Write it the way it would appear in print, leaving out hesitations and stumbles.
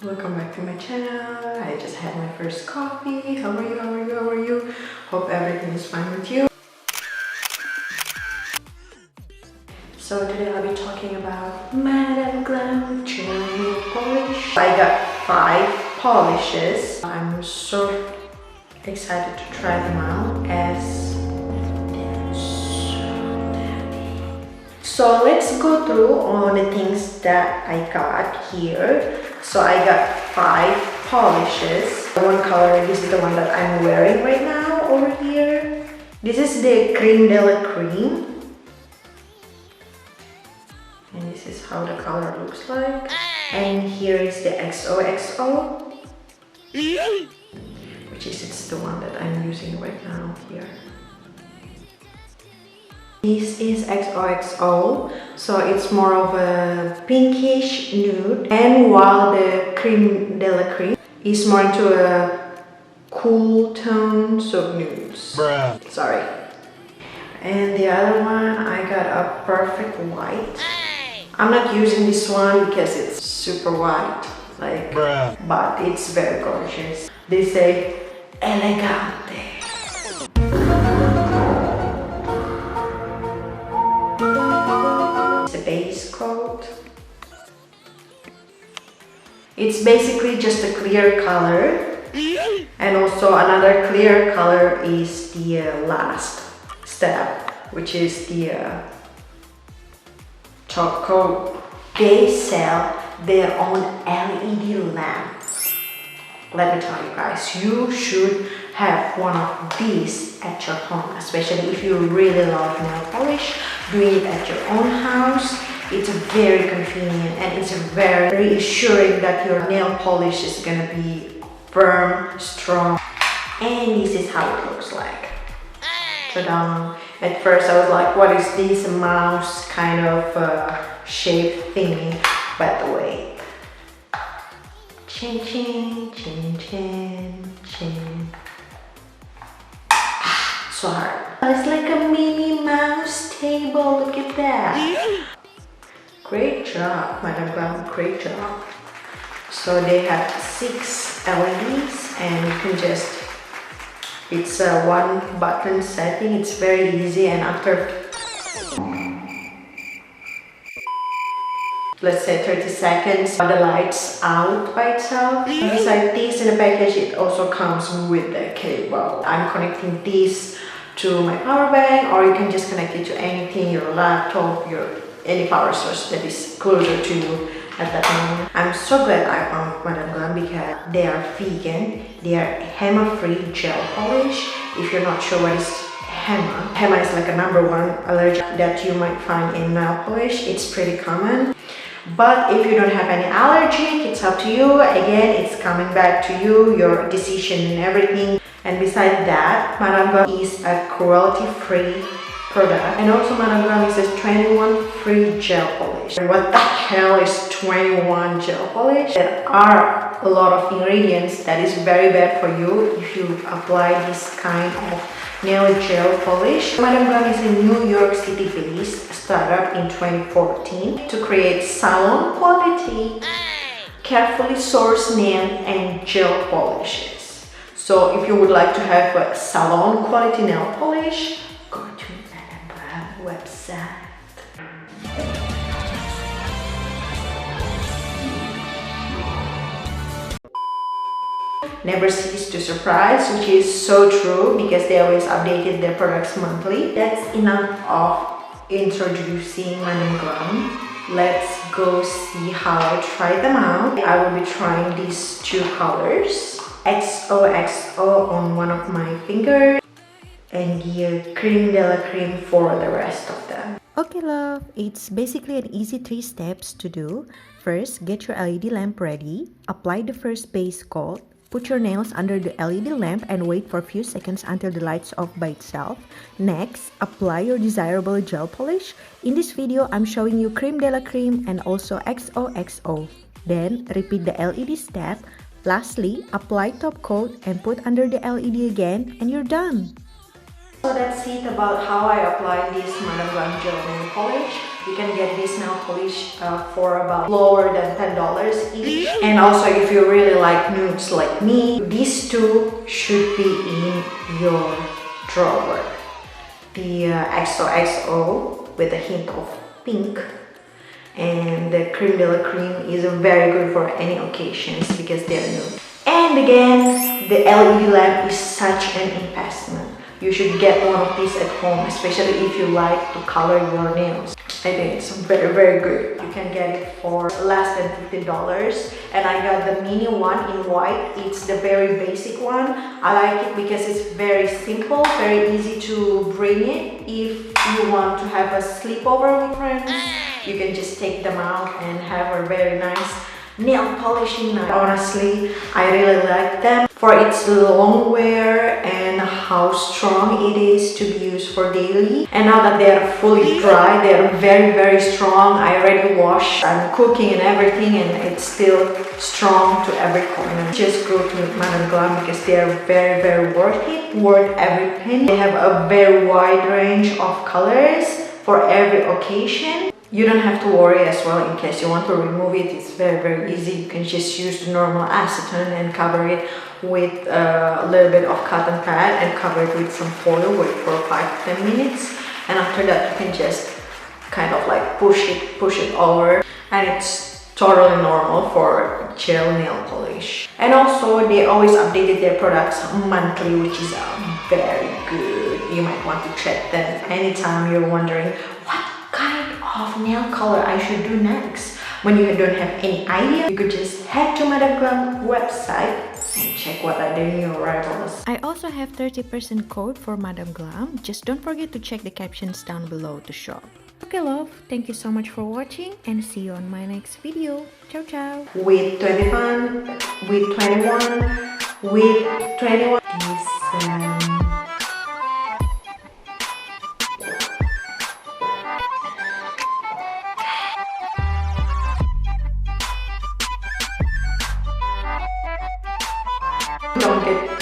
Welcome back to my channel. I just had my first coffee. How are you? How are you? How are you? Hope everything is fine with you. So today I'll be talking about Madam Glam nail polish. I got 5 polishes. I'm so excited to try them out as they're so dirty. So let's go through all the things that I got here. So I got 5 polishes. One color, this is the one that I'm wearing right now over here. This is the Creme de la Creme. And this is how the color looks like. And here is the XOXO. Which is it's the one that I'm using right now here. This is XOXO, so it's more of a pinkish nude, and while the Creme de la Creme is more into a cool tones of nudes. Bruh. Sorry. And the other one, I got a perfect white. I'm not using this one because it's super white, like, bruh. But it's very gorgeous. They say elegante. Base coat. It's basically just a clear color, and also another clear color is the last step, which is the top coat. They sell their own LED lamp. Let me tell you guys, you should have one of these at your home, especially if you really love nail polish. Doing it at your own house, it's very convenient and it's very reassuring that your nail polish is gonna be firm, strong, and this is how it looks like. Ta-da! At first I was like, what is this mouse kind of shaped thingy? But wait. Chin chin, chin chin, chin. So hard. It's like a Minnie Mouse table. Look at that. Great job, Madam Glam. Great job. So they have 6 LEDs, and you can just, it's a 1 button setting. It's very easy, and after, let's say 30 seconds, the light's out by itself. Besides this, in the package it also comes with the cable. I'm connecting this to my power bank, or you can just connect it to anything, your laptop, any power source that is closer to you at that moment. I'm so glad I found Madam Glam because they are vegan, they are HEMA-free gel polish. If you're not sure what is HEMA is like a #1 allergy that you might find in nail polish. It's pretty common. But if you don't have any allergy, it's up to you. Again, it's coming back to you, your decision and everything. And besides that, Madam Glam is a cruelty-free product. And also Madam Glam is a 21 free gel polish. And what the hell is 21 gel polish? There are a lot of ingredients that is very bad for you if you apply this kind of nail gel polish. Madam Glam is a New York City based startup in 2014 to create salon quality, carefully sourced nail and gel polishes. So if you would like to have a salon quality nail polish, go to Madam Glam website. Never cease to surprise, which is so true because they always updated their products monthly. That's enough of introducing Madam Glam. Let's go see how I try them out. I will be trying these 2 colors. XOXO on one of my fingers and the Creme de la Creme for the rest of them. Okay love, it's basically an easy 3 steps to do. First, get your LED lamp ready, apply the first base coat, put your nails under the LED lamp and wait for a few seconds until the light's off by itself. Next, apply your desirable gel polish. In this video, I'm showing you Creme de la Creme and also XOXO. Then, repeat the LED step. Lastly, apply top coat and put under the LED again and you're done. So that's it about how I apply this Madam Glam gel nail polish. You can get this nail polish for about lower than $10 each. And also, if you really like nudes like me, these two should be in your drawer. The XOXO with a hint of pink, and the Creme de la Creme is very good for any occasions because they're nude. And again, the LED lamp is such an investment. You should get one of these at home, especially if you like to color your nails. I think it's very good. You can get it for less than $50. And I got the mini one in white. It's the very basic one. I like it because it's very simple, very easy to bring it. If you want to have a sleepover with friends, you can just take them out and have a very nice nail polishing night. Honestly, I really like them for its long wear and how strong it is to be used for daily. And now that they are fully dry, they are very strong. I already washed, I'm cooking and everything, and it's still strong to every corner. Just go to Madam Glam because they are very worth it, worth every penny. They have a very wide range of colors for every occasion. You don't have to worry as well in case you want to remove it. It's very easy. You can just use the normal acetone and cover it with a little bit of cotton pad and cover it with some foil. Wait for 5 to 10 minutes, and after that you can just kind of like push it over, and it's totally normal for gel nail polish. And also, they always updated their products monthly, which is very good. You might want to check them anytime you're wondering what kind of nail color I should do next. When you don't have any idea, you could just head to Madam Glam website and check what are the new arrivals. I also have 30% code for Madam Glam. Just don't forget to check the captions down below to shop. Okay love, thank you so much for watching and see you on my next video. Ciao. With 21, don't get